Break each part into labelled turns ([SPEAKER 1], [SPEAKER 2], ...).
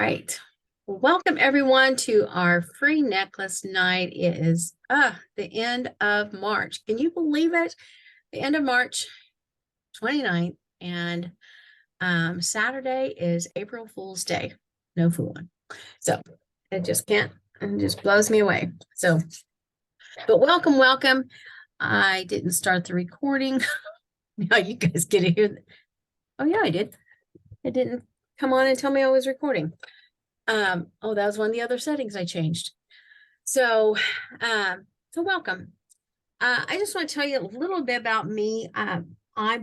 [SPEAKER 1] Right. Well, welcome everyone to our free necklace night. It is the end of March. Can you believe it? The end of March 29th, and Saturday is April Fool's Day. No fooling. So it just blows me away. So, but welcome. I didn't start the recording. Now you guys get to hear. Oh yeah, I did. It didn't come on and tell me I was recording. Oh, that was one of the other settings I changed. So, so welcome. I just want to tell you a little bit about me. I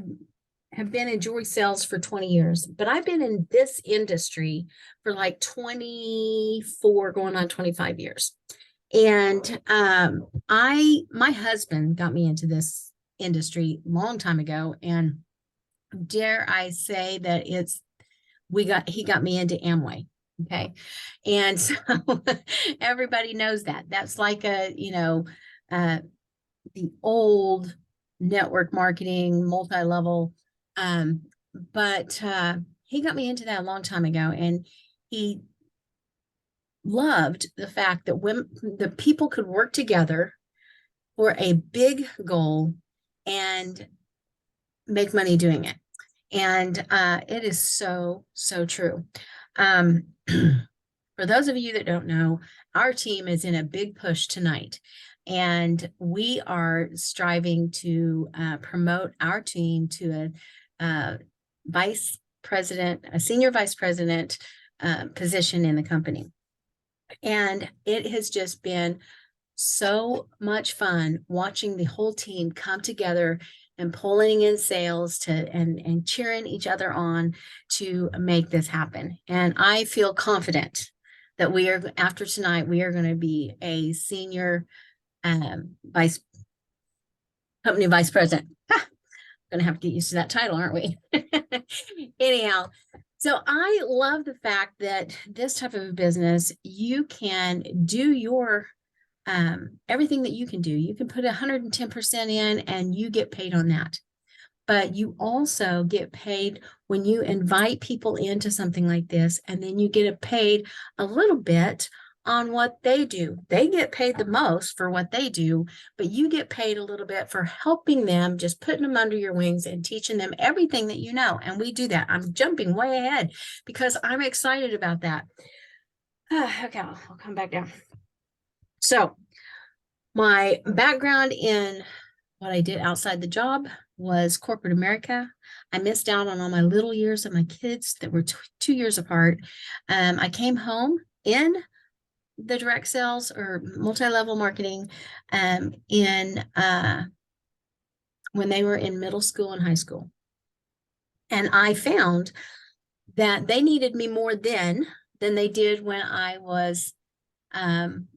[SPEAKER 1] have been in jewelry sales for 20 years, but I've been in this industry for like 24, going on 25 years. And my husband got me into this industry a long time ago, and dare I say that he got me into Amway. Okay. And so everybody knows that. That's like uh, the old network marketing, multi-level. Um, but he got me into that a long time ago. And he loved the fact that when the people could work together for a big goal and make money doing it. And it is so true. For those of you that don't know, our team is in a big push tonight, and we are striving to promote our team to a vice president, a senior vice president position in the company. And it has just been so much fun watching the whole team come together and pulling in sales to and cheering each other on to make this happen. And I feel confident that we are, after tonight, we are going to be a senior vice company vice president. Going to have to get used to that title, aren't we? Anyhow, so I love the fact that this type of a business, you can do your everything that you can do. You can put 110% in and you get paid on that. But you also get paid when you invite people into something like this, and then you get paid a little bit on what they do. They get paid the most for what they do, but you get paid a little bit for helping them, just putting them under your wings and teaching them everything that you know. And we do that. I'm jumping way ahead because I'm excited about that. Okay, I'll come back down. So my background in what I did outside the job was corporate America. I missed out on all my little years of my kids that were 2 years apart. I came home in the direct sales or multi-level marketing in when they were in middle school and high school. And I found that they needed me more then than they did when I was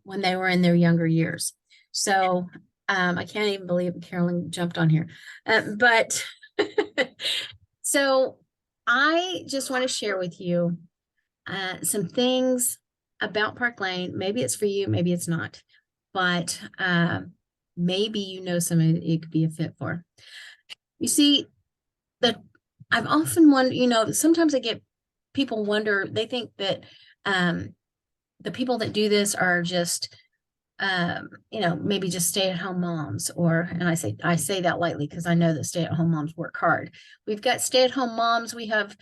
[SPEAKER 1] when they were in their younger years. So I can't even believe Carolyn jumped on here. But so I just want to share with you some things about Park Lane. Maybe it's for you, maybe it's not, but maybe you know somebody it could be a fit for. You see, that I've often wondered, sometimes I get people wonder, they think that the people that do this are just maybe just stay-at-home moms, and I say that lightly because I know that stay-at-home moms work hard. We've got stay-at-home moms, we have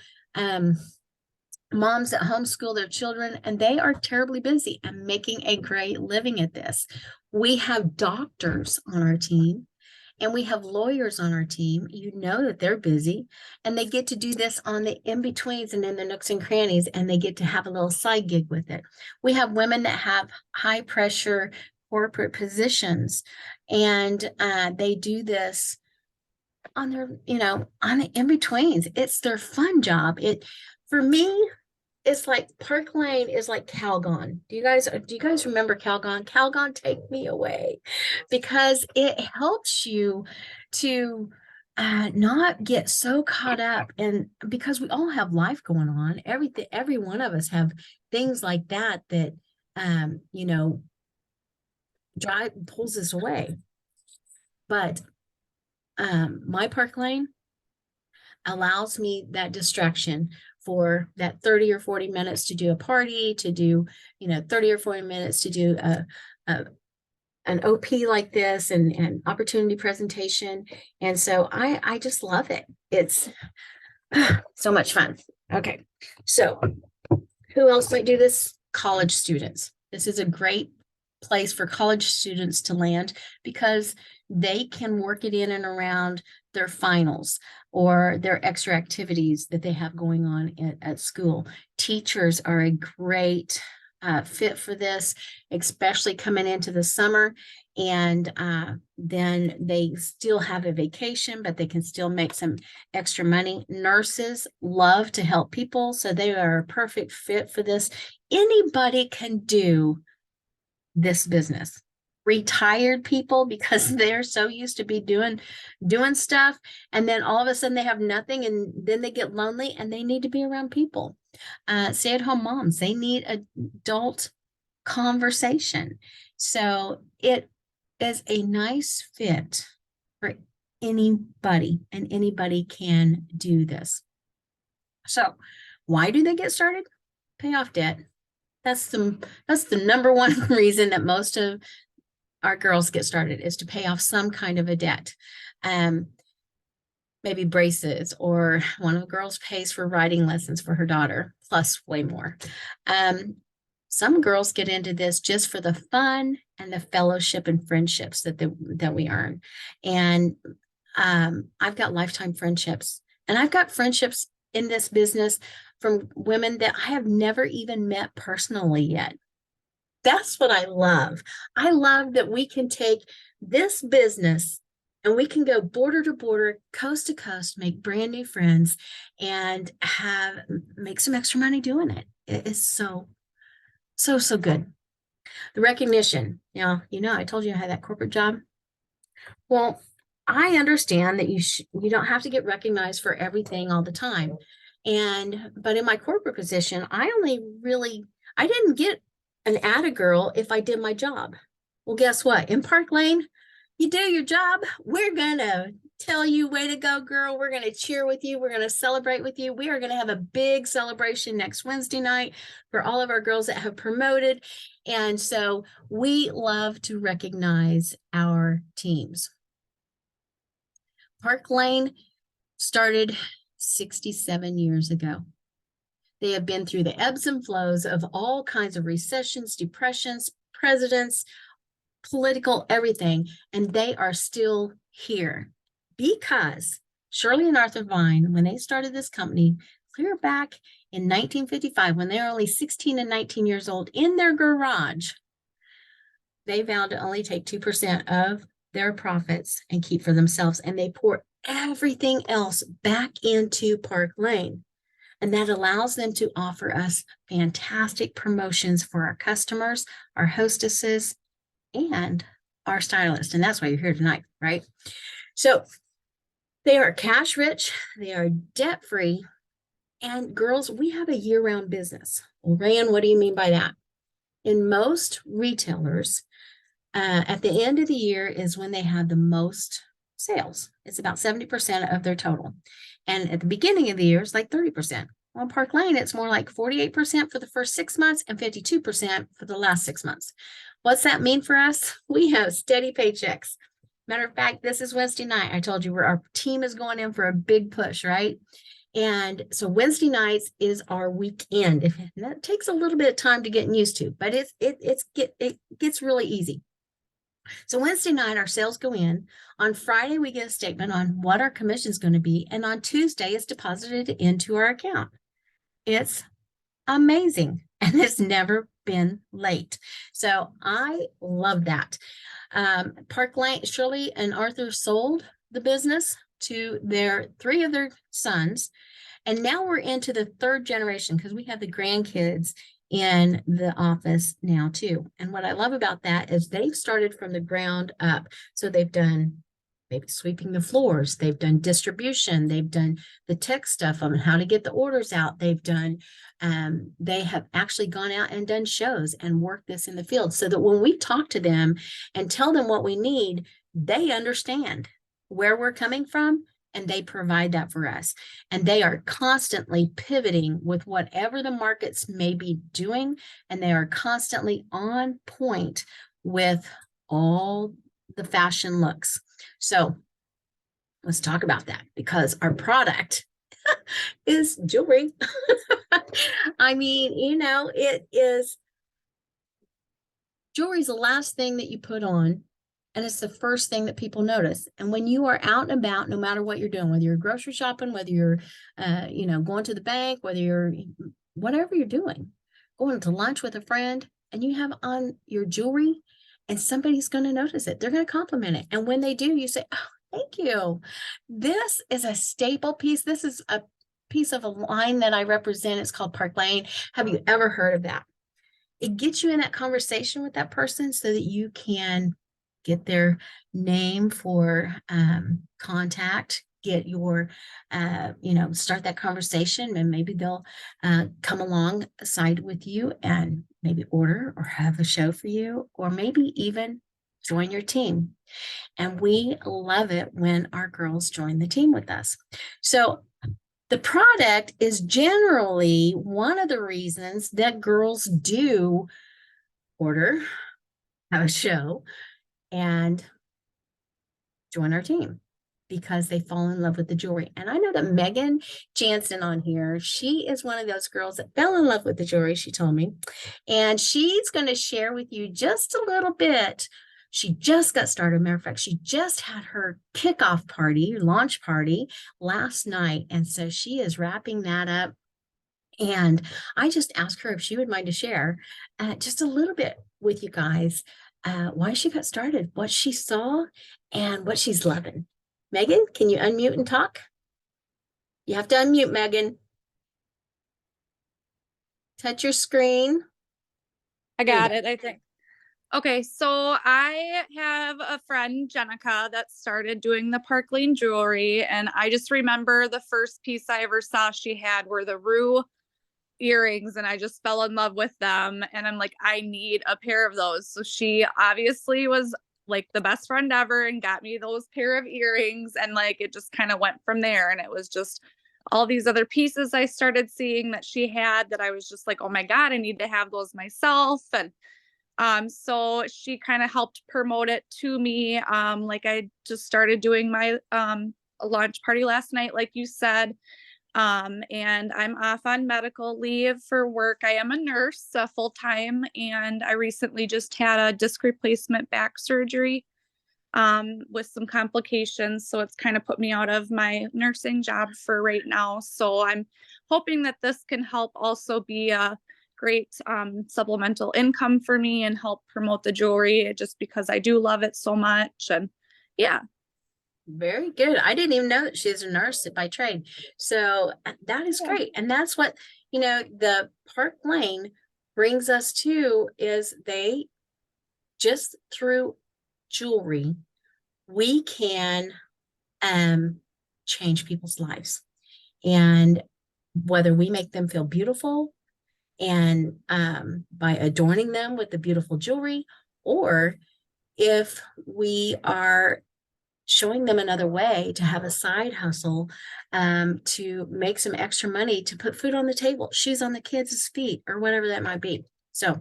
[SPEAKER 1] moms that homeschool their children, and they are terribly busy and making a great living at this. We have doctors on our team, and we have lawyers on our team. You know that they're busy, and they get to do this on the in-betweens and in the nooks and crannies, and they get to have a little side gig with it. We have women that have high pressure corporate positions, and they do this on their, on the in-betweens. It's their fun job. For me, it's like Park Lane is like Calgon. Do you guys remember Calgon? Calgon, take me away, because it helps you to not get so caught up, and because we all have life going on. Every one of us have things like that um, you know, pulls us away. But my Park Lane allows me that distraction for that 30 or 40 minutes to do a party, to do, 30 or 40 minutes to do an OP like this and opportunity presentation. And so I just love it. It's so much fun. Okay. So who else might do this? College students. This is a great place for college students to land because they can work it in and around their finals or their extra activities that they have going on at school. Teachers are a great fit for this, especially coming into the summer. And then they still have a vacation, but they can still make some extra money. Nurses love to help people, so they are a perfect fit for this. Anybody can do this business. Retired people, because they're so used to be doing stuff, and then all of a sudden they have nothing, and then they get lonely and they need to be around people. Stay-at-home moms, they need adult conversation. So it is a nice fit for anybody, and anybody can do this. So why do they get started? Pay off debt. That's the number one reason that most of our girls get started, is to pay off some kind of a debt. Maybe braces, or one of the girls pays for writing lessons for her daughter, plus way more. Some girls get into this just for the fun and the fellowship and friendships that we earn. And I've got lifetime friendships, and I've got friendships in this business from women that I have never even met personally yet. That's what I love. I love that we can take this business and we can go border to border, coast to coast, make brand new friends, and make some extra money doing it. It is so good. The recognition. Now, I told you I had that corporate job. Well, I understand that you don't have to get recognized for everything all the time. But in my corporate position, I didn't get an atta girl if I did my job. Well, guess what? In Park Lane, you do your job, we're going to tell you, way to go, girl. We're going to cheer with you. We're going to celebrate with you. We are going to have a big celebration next Wednesday night for all of our girls that have promoted. And so we love to recognize our teams. Park Lane started 67 years ago. They have been through the ebbs and flows of all kinds of recessions, depressions, presidents, political, everything, and they are still here because Shirley and Arthur Vine, when they started this company clear back in 1955, when they were only 16 and 19 years old, in their garage, they vowed to only take 2% of their profits and keep for themselves, and they pour everything else back into Park Lane. And that allows them to offer us fantastic promotions for our customers, our hostesses, and our stylists. And that's why you're here tonight, right? So they are cash rich, they are debt free, and girls, we have a year-round business. Well, Rayan, what do you mean by that? In most retailers, at the end of the year is when they have the most sales. It's about 70% of their total. And at the beginning of the year, it's like 30%. On Park Lane, it's more like 48% for the first 6 months and 52% for the last 6 months. What's that mean for us? We have steady paychecks. Matter of fact, this is Wednesday night. I told you our team is going in for a big push, right? And so Wednesday nights is our weekend. And that takes a little bit of time to get used to, but it gets really easy. So Wednesday night, our sales go in. On Friday, we get a statement on what our commission is going to be. And on Tuesday, it's deposited into our account. It's amazing. And it's never been late. So I love that. Park Lane, Shirley and Arthur sold the business to 3 of their sons. And now we're into the 3rd generation because we have the grandkids in the office now too. And what I love about that is they've started from the ground up. So they've done maybe sweeping the floors, they've done distribution, they've done the tech stuff on how to get the orders out, they've done, they have actually gone out and done shows and worked this in the field so that when we talk to them and tell them what we need, they understand where we're coming from and they provide that for us. And they are constantly pivoting with whatever the markets may be doing, and they are constantly on point with all the fashion looks. So let's talk about that, because our product is jewelry. I mean, you know, it is, jewelry is the last thing that you put on, and it's the first thing that people notice. And when you are out and about, no matter what you're doing, whether you're grocery shopping, whether you're, you know, going to the bank, whether you're, whatever you're doing, going to lunch with a friend, and you have on your jewelry, and somebody's going to notice it. They're going to compliment it. And when they do, you say, oh, thank you. This is a staple piece. This is a piece of a line that I represent. It's called Park Lane. Have you ever heard of that? It gets you in that conversation with that person so that you can get their name for contact, get your, you know, start that conversation, and maybe they'll come alongside with you and maybe order or have a show for you, or maybe even join your team. And we love it when our girls join the team with us. So the product is generally one of the reasons that girls do order, have a show, and join our team, because they fall in love with the jewelry. And I know that Megan Jansen on here, she is one of those girls that fell in love with the jewelry, she told me. And she's going to share with you just a little bit. She just got started. Matter of fact, she just had her kickoff party, launch party last night. And so she is wrapping that up. And I just asked her if she would mind to share just a little bit with you guys why she got started, what she saw, and what she's loving. Megan, can you unmute and talk? You have to unmute, Megan. Touch your screen.
[SPEAKER 2] I got it, I think. Okay, so I have a friend, Jenica, that started doing the Park Lane jewelry, and I just remember the first piece I ever saw she had were the Rue earrings, and I just fell in love with them, and I'm like, I need a pair of those. So she obviously was like the best friend ever and got me those pair of earrings, and like it just kind of went from there. And it was just all these other pieces I started seeing that she had that I was just like, oh my God, I need to have those myself. And so she kind of helped promote it to me. Like I just started doing my launch party last night, like you said. And I'm off on medical leave for work. I am a nurse full time, and I recently just had a disc replacement back surgery with some complications. So it's kind of put me out of my nursing job for right now. So I'm hoping that this can help also be a great supplemental income for me and help promote the jewelry, just because I do love it so much. And yeah.
[SPEAKER 1] Very good. I didn't even know that she's a nurse by trade. So that is great. And that's what, you know, the Park Lane brings us to, is they just through jewelry, we can change people's lives. And whether we make them feel beautiful and by adorning them with the beautiful jewelry, or if we are showing them another way to have a side hustle, to make some extra money, to put food on the table, shoes on the kids' feet, or whatever that might be. So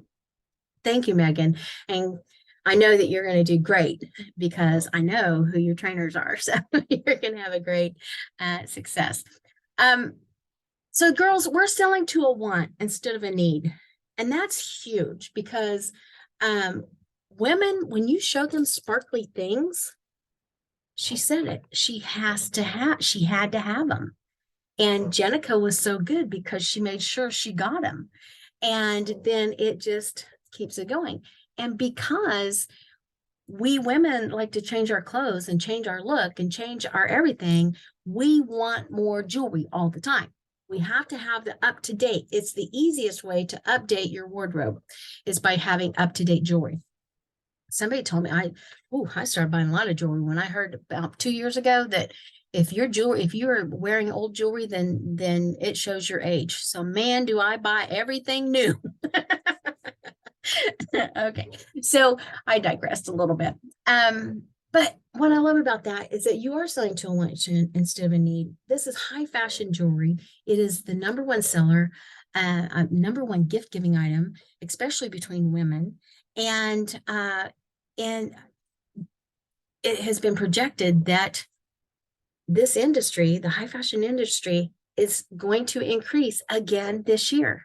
[SPEAKER 1] thank you, Megan. And I know that you're going to do great, because I know who your trainers are. So you're going to have a great success. So girls, we're selling to a want instead of a need. And that's huge, because women, when you show them sparkly things, she said it, she had to have them. And Jenica was so good because she made sure she got them. And then it just keeps it going. And because we women like to change our clothes and change our look and change our everything, we want more jewelry all the time. We have to have the up-to-date. It's the easiest way to update your wardrobe, is by having up-to-date jewelry. Somebody told me I started buying a lot of jewelry when I heard about 2 years ago that if you're wearing old jewelry, then it shows your age. So man, do I buy everything new. Okay, so I digressed a little bit. But what I love about that is that you are selling to a want instead of a need. This is high fashion jewelry. It is the number one seller, number one gift giving item, especially between women. And it has been projected that this industry, the high fashion industry, is going to increase again this year.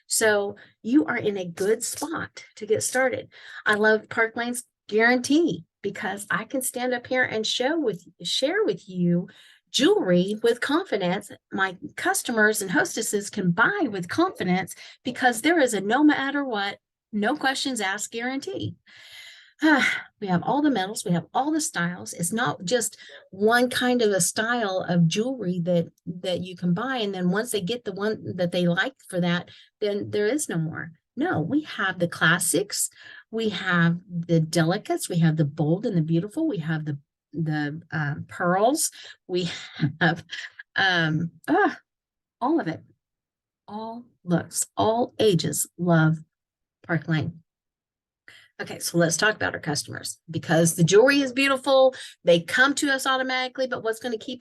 [SPEAKER 1] So you are in a good spot to get started. I love Park Lane's guarantee because I can stand up here and share with you jewelry with confidence. My customers and hostesses can buy with confidence because there is a no matter what, no questions asked guarantee. We have all the metals, we have all the styles. It's not just one kind of a style of jewelry that you can buy, and then once they get the one that they like for that, then there is no more. No, we have the classics, we have the delicates, we have the bold and the beautiful, we have the pearls, we have all of it. All looks, all ages love Park Lane. Okay, so let's talk about our customers because the jewelry is beautiful. They come to us automatically, but what's going to keep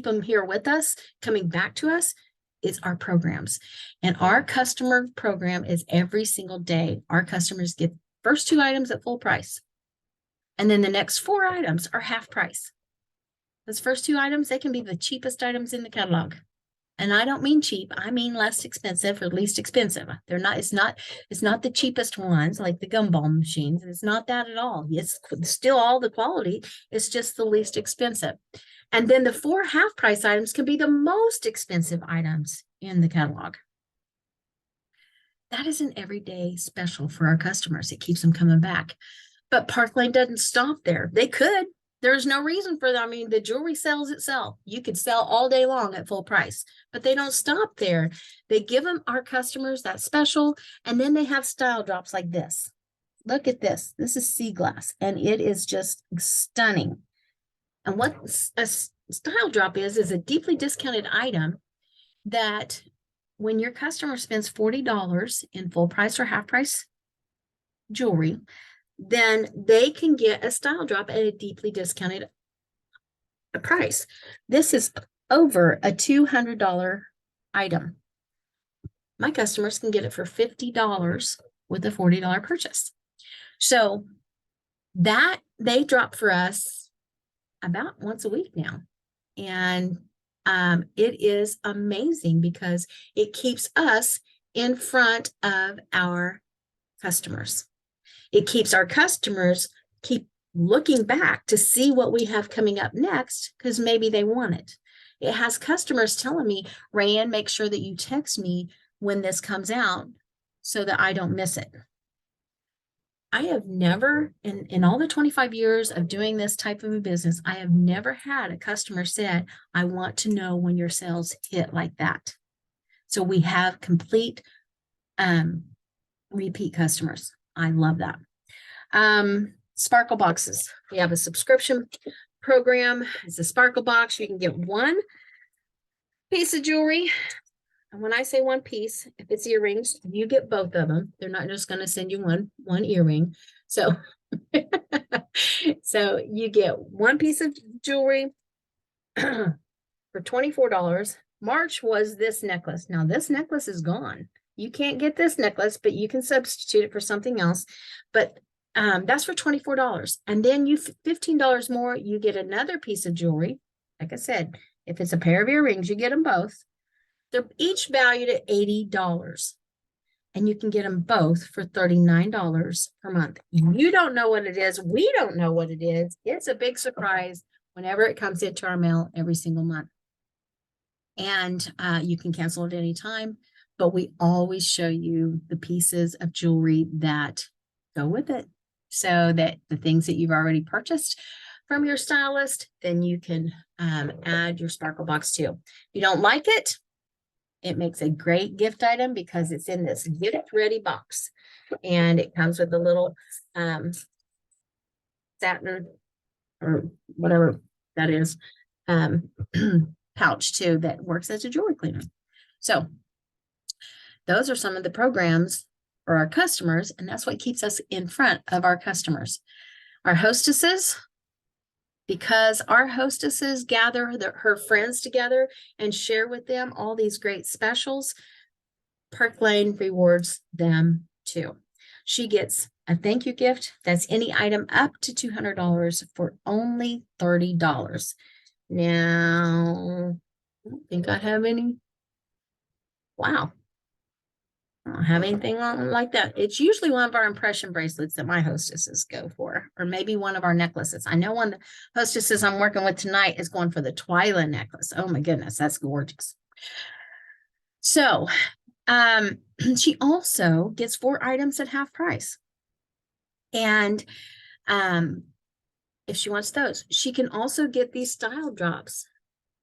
[SPEAKER 1] them here with us, coming back to us, is our programs. And our customer program is every single day. Our customers get first 2 items at full price. And then the next 4 items are half price. Those first 2 items, they can be the cheapest items in the catalog. And I don't mean cheap, I mean less expensive or least expensive. They're not, it's not the cheapest ones like the gumball machines. It's not that at all. It's still all the quality. It's just the least expensive. And then the 4 half price items can be the most expensive items in the catalog. That is an everyday special for our customers. It keeps them coming back. But Park Lane doesn't stop there. They could. There's no reason for that. I mean, the jewelry sells itself. You could sell all day long at full price, but they don't stop there. They give them our customers that special, and then they have style drops like this. Look at this. This is sea glass, and it is just stunning. And what a style drop is a deeply discounted item that when your customer spends $40 in full price or half price jewelry, then they can get a style drop at a deeply discounted price. This is over a $200 item. My customers can get it for $50 with a $40 purchase. So that they drop for us about once a week now. And it is amazing because it keeps us in front of our customers. It keeps our customers keep looking back to see what we have coming up next because maybe they want it. It has customers telling me, Rayanne, make sure that you text me when this comes out so that I don't miss it. I have never, in all the 25 years of doing this type of a business, I have never had a customer said, I want to know when your sales hit like that. So we have complete repeat customers. I love that. Sparkle boxes. We have a subscription program. It's a sparkle box. You can get 1 piece of jewelry. And when I say 1 piece, if it's earrings, you get both of them. They're not just going to send you one earring. So, so you get 1 piece of jewelry for $24. March was this necklace. Now this necklace is gone. You can't get this necklace, but you can substitute it for something else. But that's for $24. And then you $15 more, you get another piece of jewelry. Like I said, if it's a pair of earrings, you get them both. They're each valued at $80. And you can get them both for $39 per month. You don't know what it is. We don't know what it is. It's a big surprise whenever it comes into our mail every single month. And you can cancel at any time. But we always show you the pieces of jewelry that go with it so that the things that you've already purchased from your stylist, then you can add your sparkle box too. If you don't like it, it makes a great gift item because it's in this gift ready box and it comes with a little satin or whatever that is pouch too that works as a jewelry cleaner. So those are some of the programs for our customers, and that's what keeps us in front of our customers. Our hostesses, because our hostesses gather her friends together and share with them all these great specials, Park Lane rewards them too. She gets a thank you gift. That's any item up to $200 for only $30. Now, I don't think I have any. Wow. I don't have anything on like that. It's usually one of our impression bracelets that my hostesses go for, or maybe one of our necklaces. I know one of the hostesses I'm working with tonight is going for the Twyla necklace. Oh my goodness, that's gorgeous. So, she also gets 4 items at half price. And if she wants those, she can also get these style drops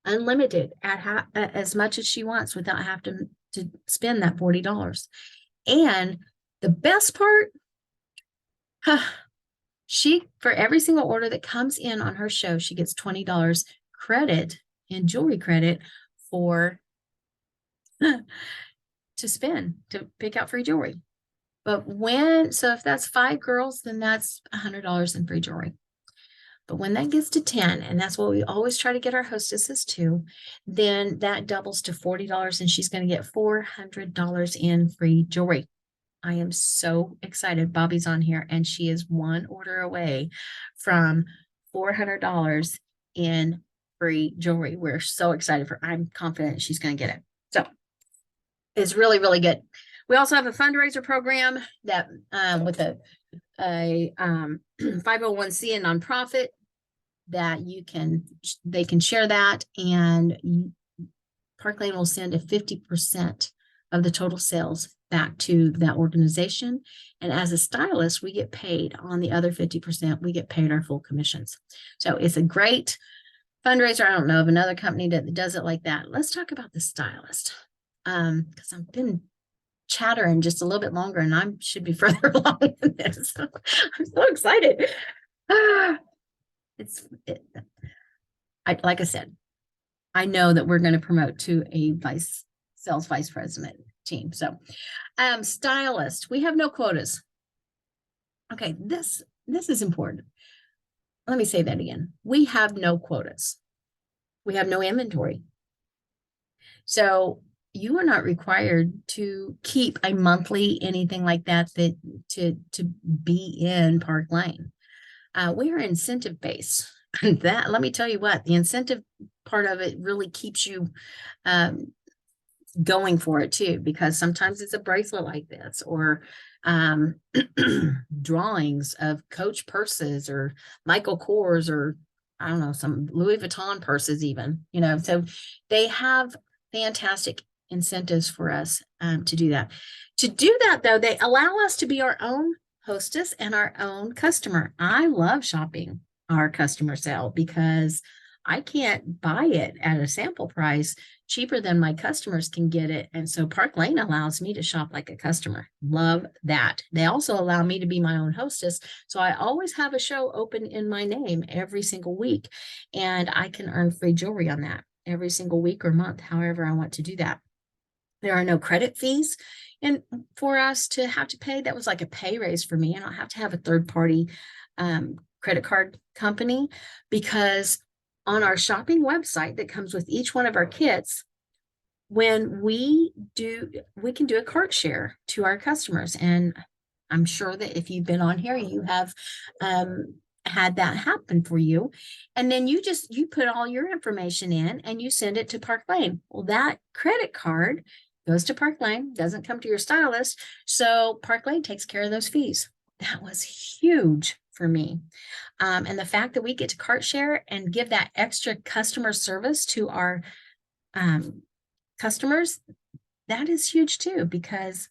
[SPEAKER 1] unlimited at as much as she wants without having to spend that $40. And the best part, she, for every single order that comes in on her show, she gets $20 credit in jewelry credit for to spend to pick out free jewelry. But so if that's 5 girls, then that's $100 in free jewelry. But when that gets to 10, and that's what we always try to get our hostesses to, then that doubles to $40 and she's going to get $400 in free jewelry. I am so excited. Bobby's on here and she is 1 order away from $400 in free jewelry. We're so excited I'm confident she's going to get it. So it's really, really good. We also have a fundraiser program that with a 501c, a nonprofit, that they can share that, and Park Lane will send a 50% of the total sales back to that organization. And as a stylist, we get paid on the other 50%. We get paid our full commissions. So it's a great fundraiser. I don't know of another company that does it like that. Let's talk about the stylist, because I've been chattering just a little bit longer and I should be further along in this. I'm so excited. Like I said, I know that we're going to promote to a sales vice president team. So, stylist, we have no quotas. Okay, this is important. Let me say that again. We have no quotas. We have no inventory. So you are not required to keep a monthly anything like that to be in Park Lane. We are incentive based. That, let me tell you what, the incentive part of it really keeps you going for it too, because sometimes it's a bracelet like this, or drawings of Coach purses or Michael Kors, or I don't know, some Louis Vuitton purses even, so they have fantastic incentives for us to do that. To do that though, they allow us to be our own hostess and our own customer. I love shopping our customer sale because I can't buy it at a sample price cheaper than my customers can get it. And so Park Lane allows me to shop like a customer. Love that. They also allow me to be my own hostess. So I always have a show open in my name every single week, and I can earn free jewelry on that every single week or month, however I want to do that. There are no credit fees and for us to have to pay. That was like a pay raise for me. I don't have to have a third-party credit card company, because on our shopping website that comes with each one of our kits, when we can do a cart share to our customers. And I'm sure that if you've been on here, you have had that happen for you. And then you put all your information in and you send it to Park Lane. Well, that credit card goes to Park Lane, doesn't come to your stylist. So Park Lane takes care of those fees. That was huge for me. And the fact that we get to cart share and give that extra customer service to our customers, that is huge too, because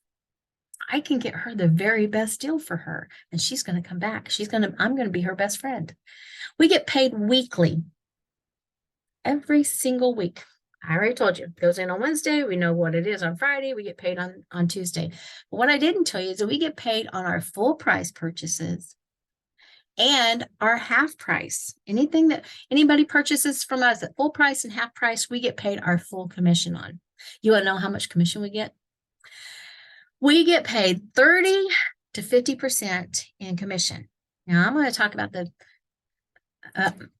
[SPEAKER 1] I can get her the very best deal for her, and she's going to come back. I'm going to be her best friend. We get paid weekly, every single week. I already told you, it goes in on Wednesday. We know what it is on Friday. We get paid on Tuesday. But what I didn't tell you is that we get paid on our full price purchases and our half price. Anything that anybody purchases from us at full price and half price, we get paid our full commission on. You want to know how much commission we get? We get paid 30 to 50% in commission. Now I'm going to talk about the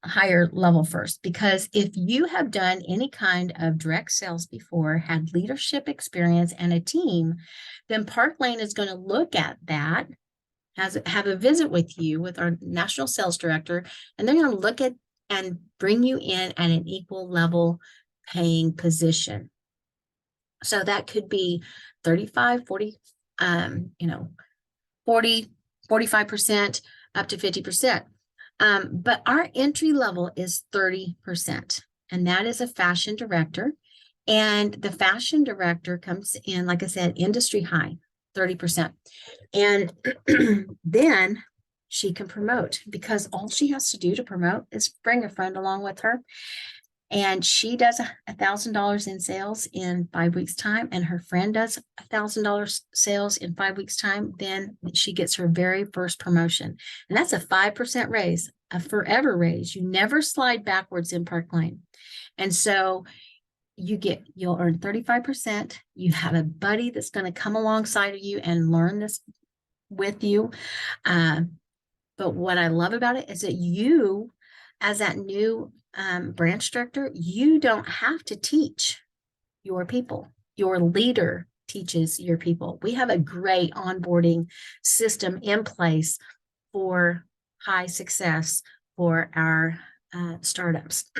[SPEAKER 1] higher level first, because if you have done any kind of direct sales before, had leadership experience and a team, then Park Lane is going to look at that, have a visit with you with our national sales director, and they're going to look at and bring you in at an equal level paying position. So that could be 35, 40, 40, 45% up to 50%. But our entry level is 30%, and that is a fashion director. And the fashion director comes in, like I said, industry high, 30%. And then she can promote, because all she has to do to promote is bring a friend along with her. And she does $1,000 in sales in 5 weeks' time, and her friend does $1,000 sales in 5 weeks' time. Then she gets her very first promotion, and that's a 5% raise, a forever raise. You never slide backwards in Park Lane, and so you'll earn 35%. You have a buddy that's going to come alongside of you and learn this with you. But what I love about it is that you, as that new branch director, you don't have to teach your people. Your leader teaches your people. We have a great onboarding system in place for high success for our startups.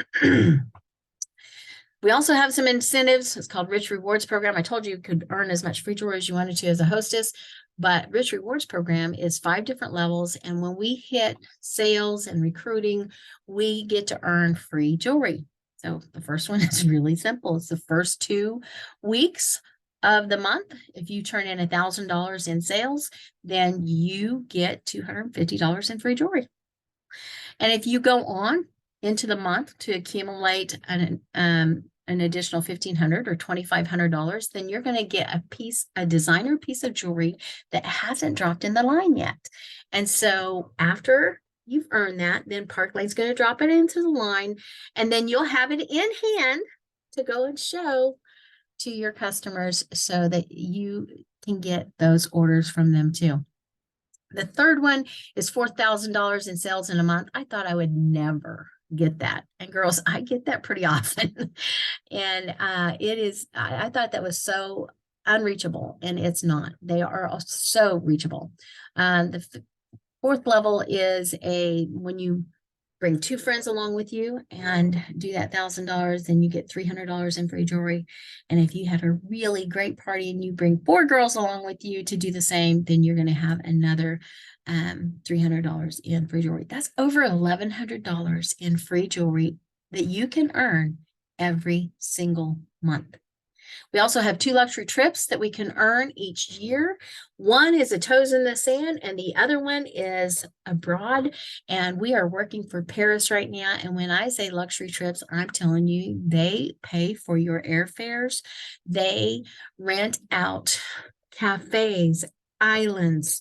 [SPEAKER 1] We also have some incentives. It's called Rich Rewards Program. I told you could earn as much free jewelry as you wanted to as a hostess, but Rich Rewards Program is 5 different levels. And when we hit sales and recruiting, we get to earn free jewelry. So the first one is really simple. It's the first 2 weeks of the month. If you turn in $1,000 in sales, then you get $250 in free jewelry. And if you go on into the month to accumulate an additional $1,500 or $2,500, then you're going to get a designer piece of jewelry that hasn't dropped in the line yet. And so after you've earned that, then Park Lane's going to drop it into the line, and then you'll have it in hand to go and show to your customers so that you can get those orders from them too. The third one is $4,000 in sales in a month. I thought I would never get that. And girls, I get that pretty often. And I thought that was so unreachable, and it's not. They are so reachable. The fourth level is when you bring 2 friends along with you and do that $1,000, then you get $300 in free jewelry. And if you had a really great party and you bring 4 girls along with you to do the same, then you're going to have another $300 in free jewelry. That's over $1,100 in free jewelry that you can earn every single month. We also have 2 luxury trips that we can earn each year. One is a toes in the sand, and the other one is abroad. And we are working for Paris right now. And when I say luxury trips, I'm telling you, they pay for your airfares. They rent out cafes, islands,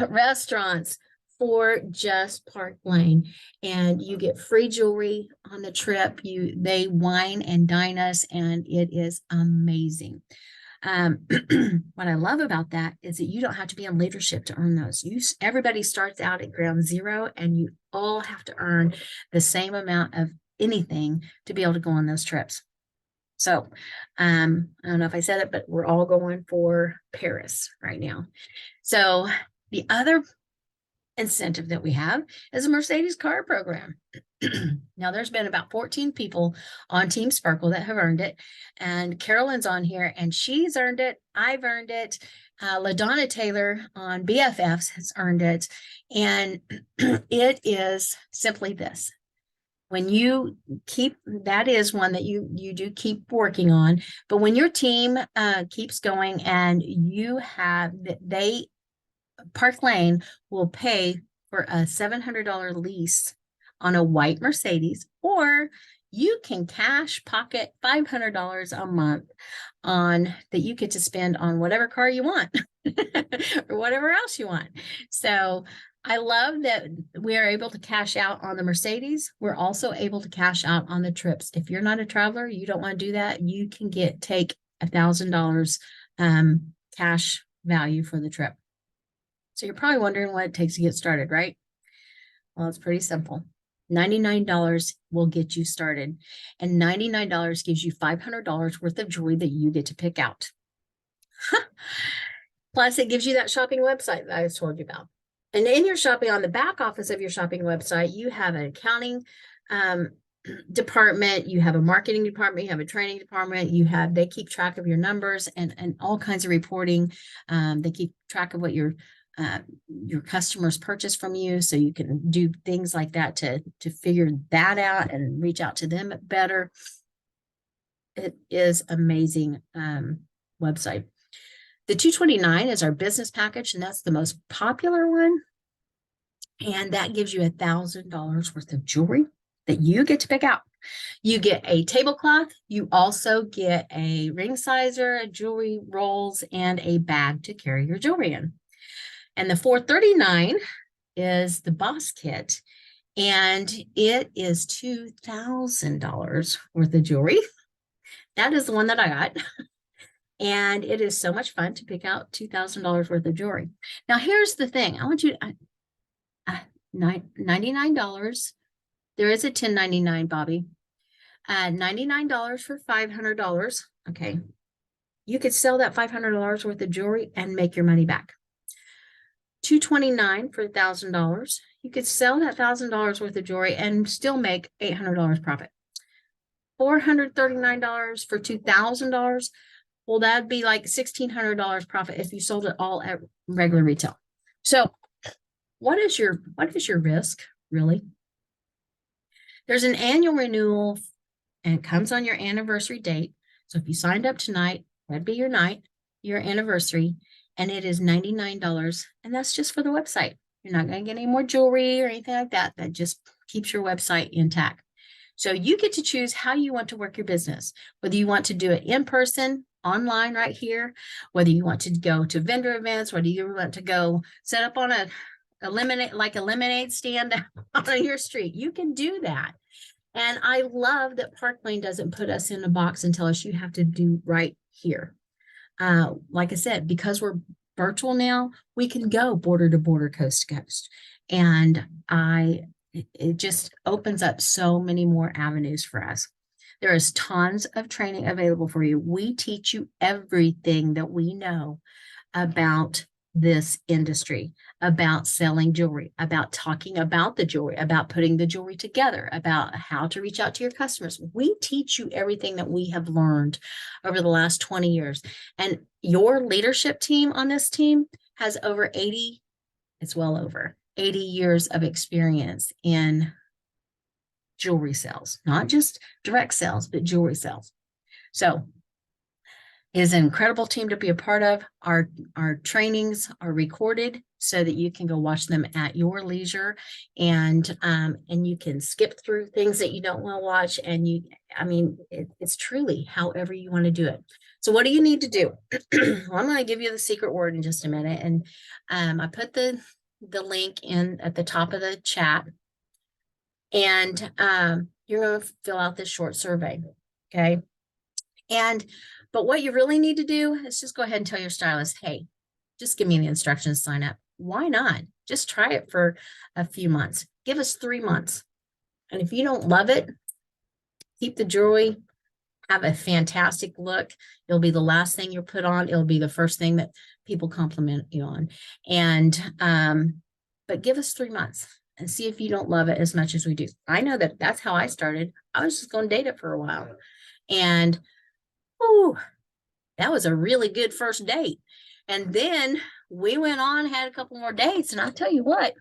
[SPEAKER 1] restaurants for just Park Lane, and you get free jewelry on the trip. They wine and dine us, and it is amazing. What I love about that is that you don't have to be in leadership to earn those. Everybody starts out at ground zero, and you all have to earn the same amount of anything to be able to go on those trips. So I don't know if I said it, but we're all going for Paris right now. So the other incentive that we have is a Mercedes car program. Now, there's been about 14 people on Team Sparkle that have earned it, and Carolyn's on here, and she's earned it. I've earned it. LaDonna Taylor on BFFs has earned it, and it is simply this. When you that is one that you do keep working on, but when your team keeps going and Park Lane will pay for a $700 lease on a white Mercedes, or you can cash pocket $500 a month that you get to spend on whatever car you want or whatever else you want. So I love that we are able to cash out on the Mercedes. We're also able to cash out on the trips. If you're not a traveler, you don't want to do that, you can take $1,000 cash value for the trip. So you're probably wondering what it takes to get started, right? Well, it's pretty simple. $99 will get you started, and $99 gives you $500 worth of jewelry that you get to pick out. Plus, it gives you that shopping website that I told you about. And in your shopping, on the back office of your shopping website, you have an accounting department, you have a marketing department, you have a training department, they keep track of your numbers and all kinds of reporting. They keep track of what your customers purchase from you, so you can do things like that to figure that out and reach out to them better. It is amazing website. The 229 is our business package, and that's the most popular one. And that gives you $1,000 worth of jewelry that you get to pick out. You get a tablecloth. You also get a ring sizer, jewelry rolls, and a bag to carry your jewelry in. And the 439 is the boss kit, and it is $2,000 worth of jewelry. That is the one that I got. And it is so much fun to pick out $2,000 worth of jewelry. Now, here's the thing. I want you to, $99. There is a $10.99, Bobby. $99 for $500. Okay. You could sell that $500 worth of jewelry and make your money back. $229 for $1,000. You could sell that $1,000 worth of jewelry and still make $800 profit. $439 for $2,000. Well, that'd be like $1,600 profit if you sold it all at regular retail. So what is your risk, really? There's an annual renewal, and it comes on your anniversary date. So if you signed up tonight, that'd be your anniversary, and it is $99, and that's just for the website. You're not going to get any more jewelry or anything like that. That just keeps your website intact. So you get to choose how you want to work your business, whether you want to do it in person, online right here, whether you want to go to vendor events, whether you want to go set up on a lemonade stand on your street. You can do that. And I love that Park Lane doesn't put us in a box and tell us you have to do right here. Like I said, because we're virtual now, we can go border to border, coast to coast. And it just opens up so many more avenues for us. There is tons of training available for you. We teach you everything that we know about this industry, about selling jewelry, about talking about the jewelry, about putting the jewelry together, about how to reach out to your customers. We teach you everything that we have learned over the last 20 years. And your leadership team on this team has over 80, it's well over 80 years of experience in jewelry sales, not just direct sales, but jewelry sales. So it is an incredible team to be a part of. Our trainings are recorded so that you can go watch them at your leisure, and you can skip through things that you don't want to watch. And it's truly however you want to do it. So what do you need to do? Well, I'm going to give you the secret word in just a minute. And I put the link in at the top of the chat. And you're going to fill out this short survey. Okay. But what you really need to do is just go ahead and tell your stylist, hey, just give me the instructions to sign up. Why not? Just try it for a few months. Give us 3 months. And if you don't love it, keep the jewelry, have a fantastic look. It'll be the last thing you'll put on. It'll be the first thing that people compliment you on. But give us 3 months and see if you don't love it as much as we do. I know that that's how I started. I was just going to date it for a while. And that was a really good first date. And then we went on, had a couple more dates. And I'll tell you what,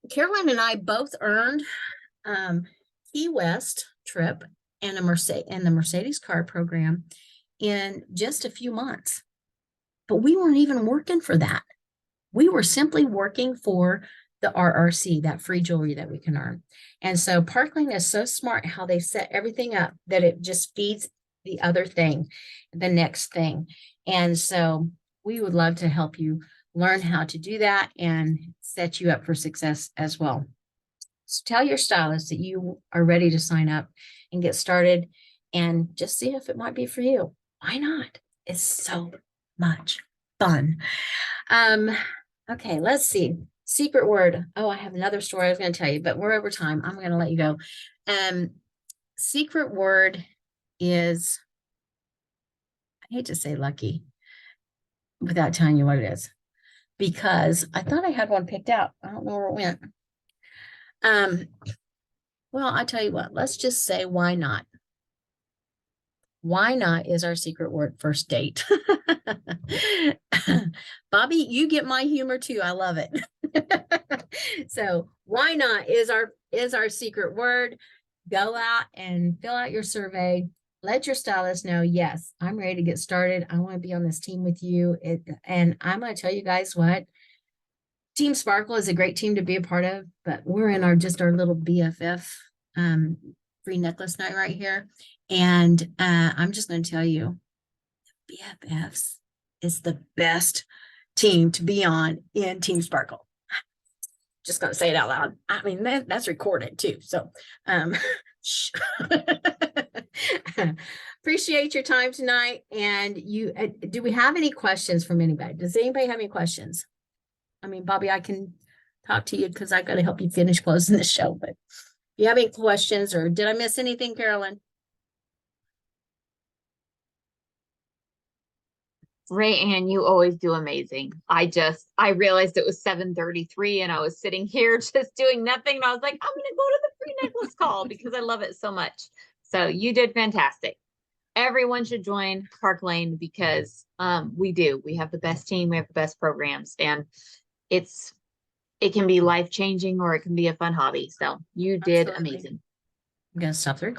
[SPEAKER 1] Carolyn and I both earned Key West trip and the Mercedes card program in just a few months. But we weren't even working for that. We were simply working for the RRC, that free jewelry that we can earn. And so Park Lane is so smart how they set everything up that it just feeds the other thing, the next thing. And so we would love to help you learn how to do that and set you up for success as well. So tell your stylist that you are ready to sign up and get started and just see if it might be for you. Why not? It's so much fun. Okay, let's see. Secret word. Oh, I have another story I was going to tell you, but we're over time. I'm going to let you go. Secret word is, I hate to say lucky without telling you what it is, because I thought I had one picked out. I don't know where it went. Well, I tell you what, let's just say why not? Why not is our secret word first date. Bobby, you get my humor too. I love it. So why not is our secret word. Go out and fill out your survey. Let your stylist know, yes, I'm ready to get started. I want to be on this team with you. And I'm going to tell you guys what, Team Sparkle is a great team to be a part of, but we're in our little BFF free necklace night right here. And I'm just going to tell you, BFFs is the best team to be on in Team Sparkle. Just going to say it out loud. I mean, that's recorded too. So appreciate your time tonight. And do we have any questions from anybody? Does anybody have any questions? I mean, Bobby, I can talk to you because I got to help you finish closing the show. But if you have any questions, or did I miss anything, Carolyn?
[SPEAKER 3] Ray Ann, you always do amazing. I realized it was 7:33 and I was sitting here just doing nothing. And I was like, I'm going to go to the free necklace call because I love it so much. So you did fantastic. Everyone should join Park Lane because we do. We have the best team. We have the best programs, and it can be life changing or it can be a fun hobby. So you did
[SPEAKER 1] Absolutely.
[SPEAKER 3] amazing.
[SPEAKER 1] I'm going to stop the recording.